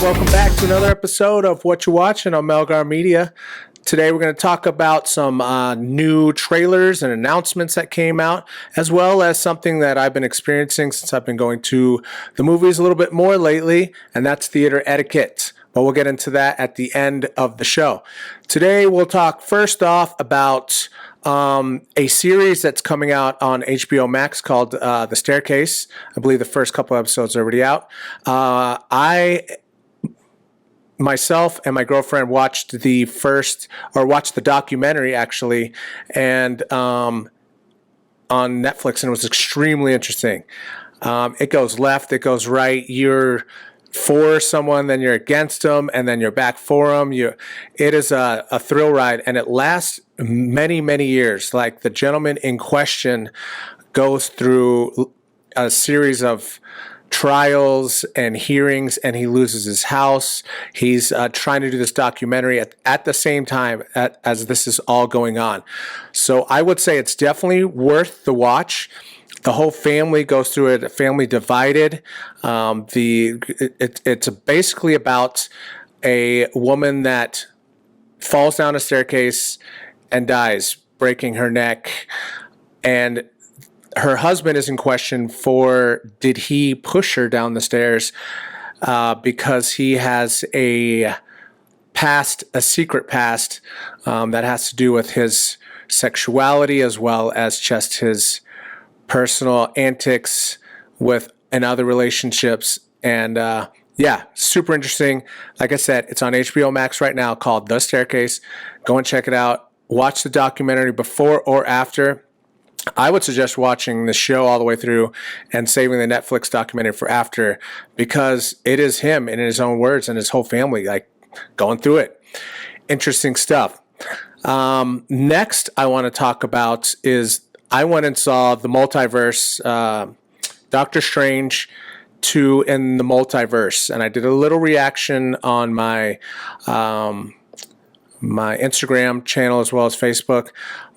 welcome back to another episode of Whatcha Watchin on Melgar Media. Today we're going to talk about some new trailers and announcements that came out, as well as something that I've been experiencing since I've been going to the movies a little bit more lately, and that's theater etiquette. But we'll get into that at the end of the show. Today we'll talk first off about a series that's coming out on HBO Max called The Staircase. I believe the first couple episodes are already out. Myself and my girlfriend watched the documentary actually, and on Netflix, and it was extremely interesting. It goes left, it goes right. You're for someone, then you're against them, and then you're back for them. It is a thrill ride, and it lasts many, many years. Like, the gentleman in question goes through a series of trials and hearings, and he loses his house. He's trying to do this documentary at the same time as this is all going on. So I would say it's definitely worth the watch. The whole family goes through it, family divided. It's basically about a woman that falls down a staircase and dies, breaking her neck, and her husband is in question for, did he push her down the stairs because he has a secret past that has to do with his sexuality, as well as just his personal antics in other relationships. And super interesting. Like I said, it's on HBO Max right now, called The Staircase. Go and check it out. Watch the documentary before or after. I would suggest watching the show all the way through and saving the Netflix documentary for after, because it is him in his own words and his whole family, like, going through it. Interesting stuff. Next I want to talk about is I went and saw the Multiverse, Doctor Strange 2 in the Multiverse, and I did a little reaction on my my Instagram channel as well as Facebook.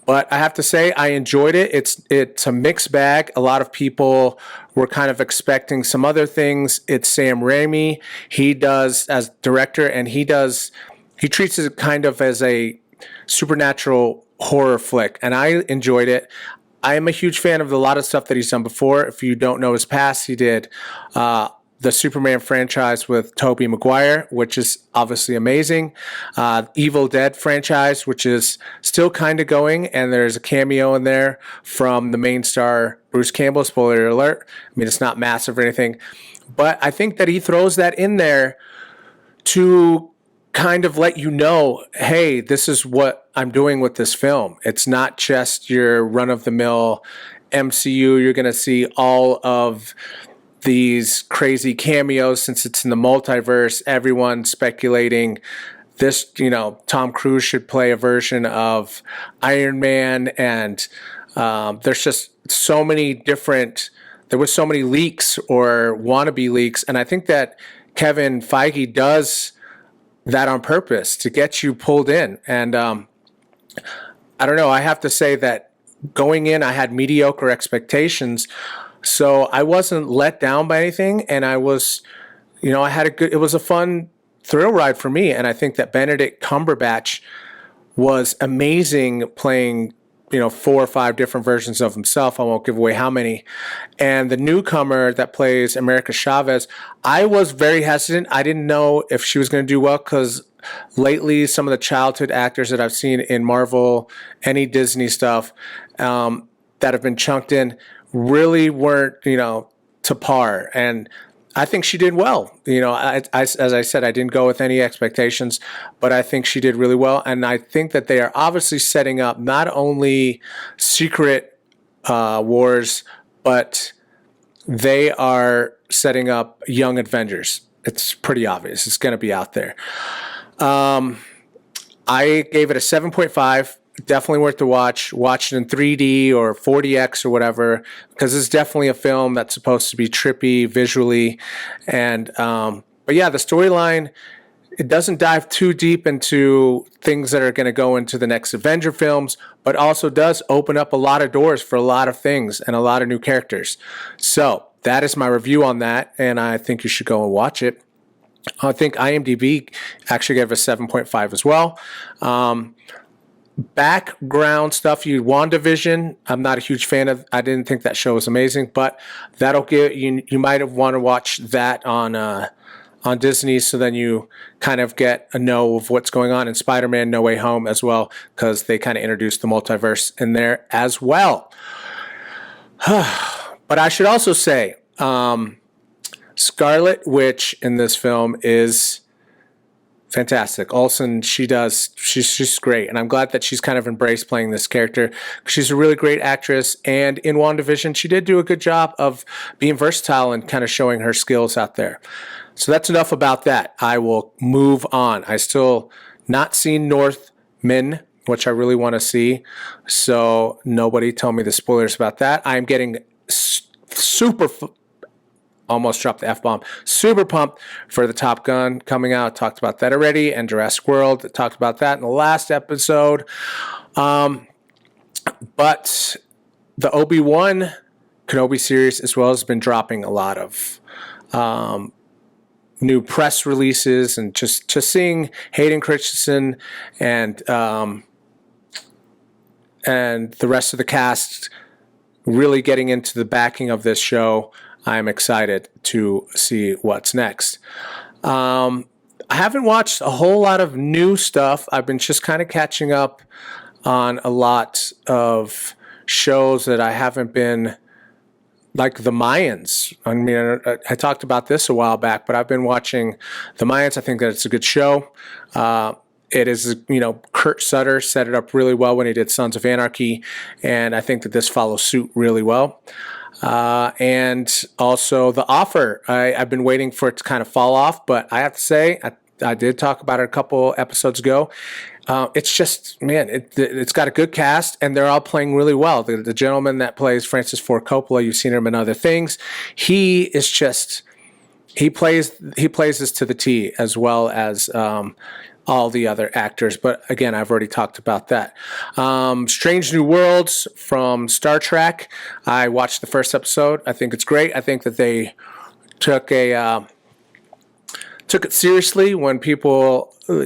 But I have to say, I enjoyed it. It's a mixed bag. A lot of people were kind of expecting some other things. It's Sam Raimi. He does as director, and he treats it kind of as a supernatural horror flick, and I enjoyed it. I am a huge fan of a lot of stuff that he's done before. If you don't know his past, he did the Superman franchise with Tobey Maguire, which is obviously amazing. Evil Dead franchise, which is still kind of going, and there's a cameo in there from the main star, Bruce Campbell. Spoiler alert. I mean, it's not massive or anything, but I think that he throws that in there to kind of let you know, hey, this is what I'm doing with this film. It's not just your run-of-the-mill MCU. You're going to see all of these crazy cameos since it's in the multiverse. Everyone speculating this, Tom Cruise should play a version of Iron Man, and there's just so many different, there was so many leaks or wannabe leaks, and I think that Kevin Feige does that on purpose to get you pulled in. And I don't know, I have to say that going in, I had mediocre expectations, so I wasn't let down by anything, and I was, it was a fun thrill ride for me, and I think that Benedict Cumberbatch was amazing playing, 4 or 5 different versions of himself. I won't give away how many. And the newcomer that plays America Chavez, I was very hesitant. I didn't know if she was going to do well, because lately some of the childhood actors that I've seen in Marvel, any Disney stuff that have been chunked in, really weren't, to par. And I think she did well. As I said, I didn't go with any expectations, but I think she did really well. And I think that they are obviously setting up not only Secret Wars, but they are setting up Young Avengers. It's pretty obvious. It's going to be out there. I gave it a 7.5. Definitely worth the watch. Watch it in 3D or 4DX or whatever, because it's definitely a film that's supposed to be trippy visually. And but yeah, the storyline, it doesn't dive too deep into things that are going to go into the next Avenger films, but also does open up a lot of doors for a lot of things and a lot of new characters. So that is my review on that, and I think you should go and watch it. I think IMDb actually gave it a 7.5 as well. Background stuff, WandaVision, I'm not a huge fan of. I didn't think that show was amazing, but that'll give you, you might have want to watch that on Disney, so then you kind of get a know of what's going on in Spider-Man No Way Home as well, because they kind of introduced the multiverse in there as well. But I should also say, Scarlet Witch in this film is fantastic. Olsen, she's great, and I'm glad that she's kind of embraced playing this character. She's a really great actress, and in WandaVision, she did do a good job of being versatile and kind of showing her skills out there. So that's enough about that. I will move on. I still not seen Northmen, which I really want to see, so nobody tell me the spoilers about that. I'm getting super almost dropped the F-bomb. Super pumped for the Top Gun coming out. Talked about that already. And Jurassic World. Talked about that in the last episode. But the Obi-Wan Kenobi series as well has been dropping a lot of new press releases, and just seeing Hayden Christensen and the rest of the cast really getting into the backing of this show. I'm excited to see what's next. I haven't watched a whole lot of new stuff. I've been just kind of catching up on a lot of shows that I haven't been, like the Mayans. I mean, I talked about this a while back, but I've been watching the Mayans. I think that it's a good show. It is, Kurt Sutter set it up really well when he did Sons of Anarchy, and I think that this follows suit really well. And also The Offer. I've been waiting for it to kind of fall off, but I have to say, I did talk about it a couple episodes ago. It's just, man, it's got a good cast, and they're all playing really well. The gentleman that plays Francis Ford Coppola, you've seen him in other things. He is just, he plays this to the T, as well as all the other actors. But again, I've already talked about that. Strange New Worlds from Star Trek. I watched the first episode. I think it's great. I think that they took it seriously when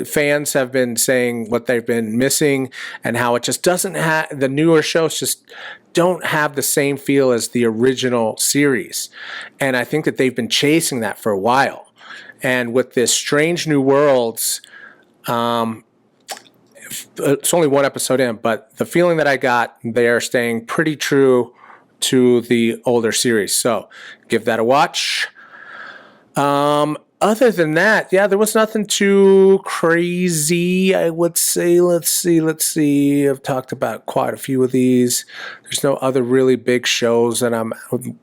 fans have been saying what they've been missing, and how it just doesn't have, the newer shows just don't have the same feel as the original series. And I think that they've been chasing that for a while. And with this Strange New Worlds, it's only one episode in, but the feeling that I got, they are staying pretty true to the older series. So give that a watch. Other than that, yeah, there was nothing too crazy, I would say. Let's see. I've talked about quite a few of these. There's no other really big shows that I'm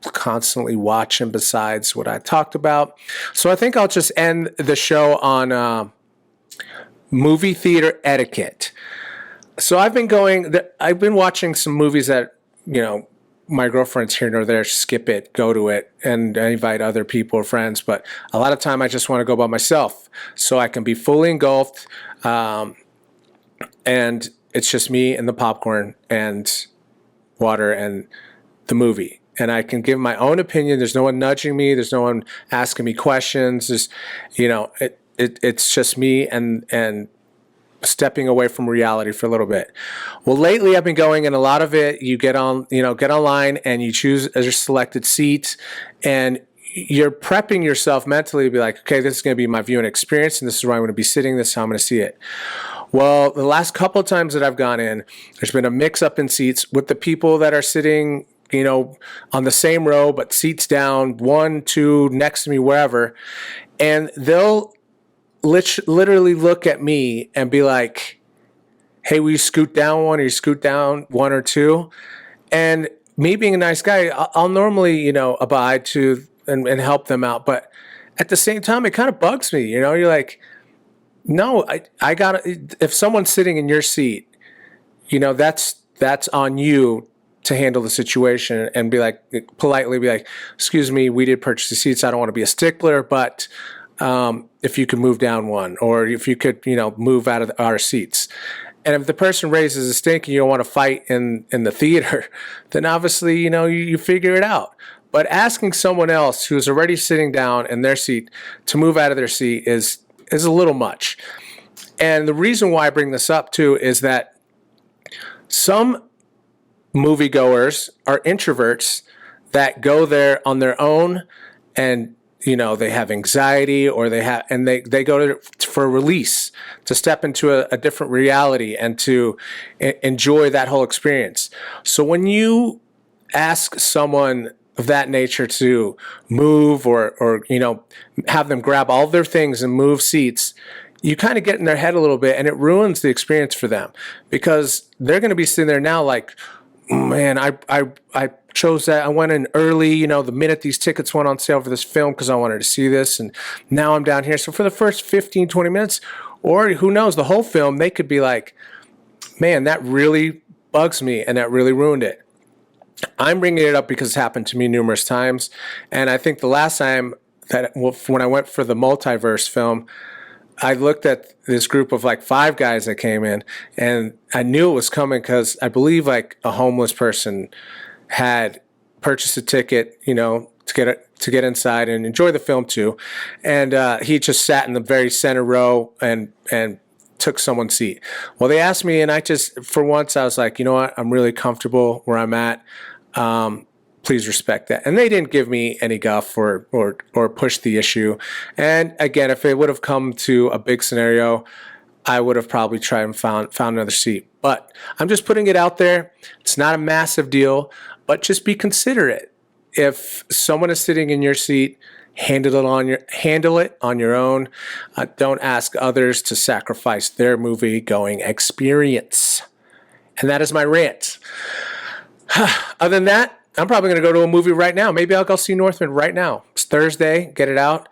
constantly watching besides what I talked about. So I think I'll just end the show on movie theater etiquette. So I've been watching some movies that, my girlfriend's here nor there, skip it, go to it, and I invite other people or friends. But a lot of time I just want to go by myself so I can be fully engulfed. And it's just me and the popcorn and water and the movie. And I can give my own opinion. There's no one nudging me. There's no one asking me questions. There's, it's just me and stepping away from reality for a little bit. Well, lately I've been going, and a lot of it, you get online and you choose as your selected seat, and you're prepping yourself mentally to be like, okay, this is going to be my viewing experience, and this is where I'm going to be sitting, this is how I'm going to see it. Well, the last couple of times that I've gone in, there's been a mix up in seats with the people that are sitting, on the same row, but seats down, 1, 2, next to me, wherever, and they'll literally look at me and be like, hey, will you scoot down one, or you scoot down 1 or 2? And me being a nice guy, I'll normally, abide to and help them out. But at the same time, it kind of bugs me, you're like, no, I gotta, if someone's sitting in your seat, that's on you to handle the situation and politely be like, excuse me, we did purchase the seats. I don't want to be a stickler, but if you could move down one, or if you could, move out of our seats. And if the person raises a stink and you don't want to fight in the theater, then obviously, you figure it out. But asking someone else who's already sitting down in their seat to move out of their seat is a little much. And the reason why I bring this up too is that some moviegoers are introverts that go there on their own, and they have anxiety, or they go for a release, to step into a different reality and to enjoy that whole experience. So when you ask someone of that nature to move, or have them grab all their things and move seats, you kind of get in their head a little bit, and it ruins the experience for them, because they're going to be sitting there now like, man, I chose that. I went in early, the minute these tickets went on sale for this film, because I wanted to see this, and now I'm down here. So for the first 15, 20 minutes, or who knows, the whole film, they could be like, man, that really bugs me, and that really ruined it. I'm bringing it up because it's happened to me numerous times, and I think the last time when I went for the Multiverse film, I looked at this group of like 5 guys that came in, and I knew it was coming because I believe like a homeless person had purchased a ticket, to get inside and enjoy the film too, and he just sat in the very center row and took someone's seat. Well, they asked me, and I just, for once, I was like, you know what, I'm really comfortable where I'm at. Please respect that. And they didn't give me any guff or push the issue. And again, if it would have come to a big scenario, I would have probably tried and found another seat. But I'm just putting it out there. It's not a massive deal, but just be considerate. If someone is sitting in your seat, handle it on your own. Don't ask others to sacrifice their movie going experience. And that is my rant. Other than that, I'm probably going to go to a movie right now. Maybe I'll go see Northmen right now. It's Thursday. Get it out.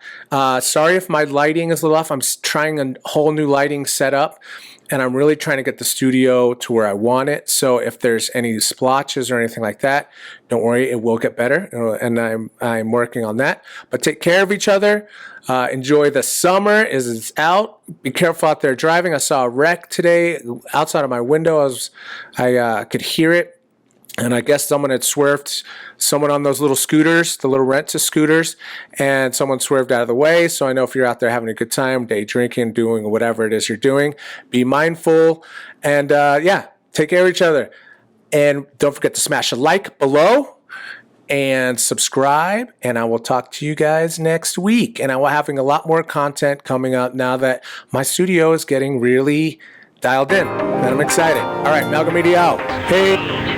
Sorry if my lighting is a little off. I'm trying a whole new lighting setup, and I'm really trying to get the studio to where I want it. So if there's any splotches or anything like that, don't worry. It will get better, and I'm working on that. But take care of each other. Enjoy the summer as it's out. Be careful out there driving. I saw a wreck today outside of my window. I could hear it. And I guess someone had swerved, someone on those little scooters, the little rent-to-scooters, and someone swerved out of the way. So I know if you're out there having a good time, day drinking, doing whatever it is you're doing, be mindful, and take care of each other. And don't forget to smash a like below and subscribe, and I will talk to you guys next week. And I will having a lot more content coming out now that my studio is getting really dialed in, and I'm excited. All right, Malcolm Media out. Hey.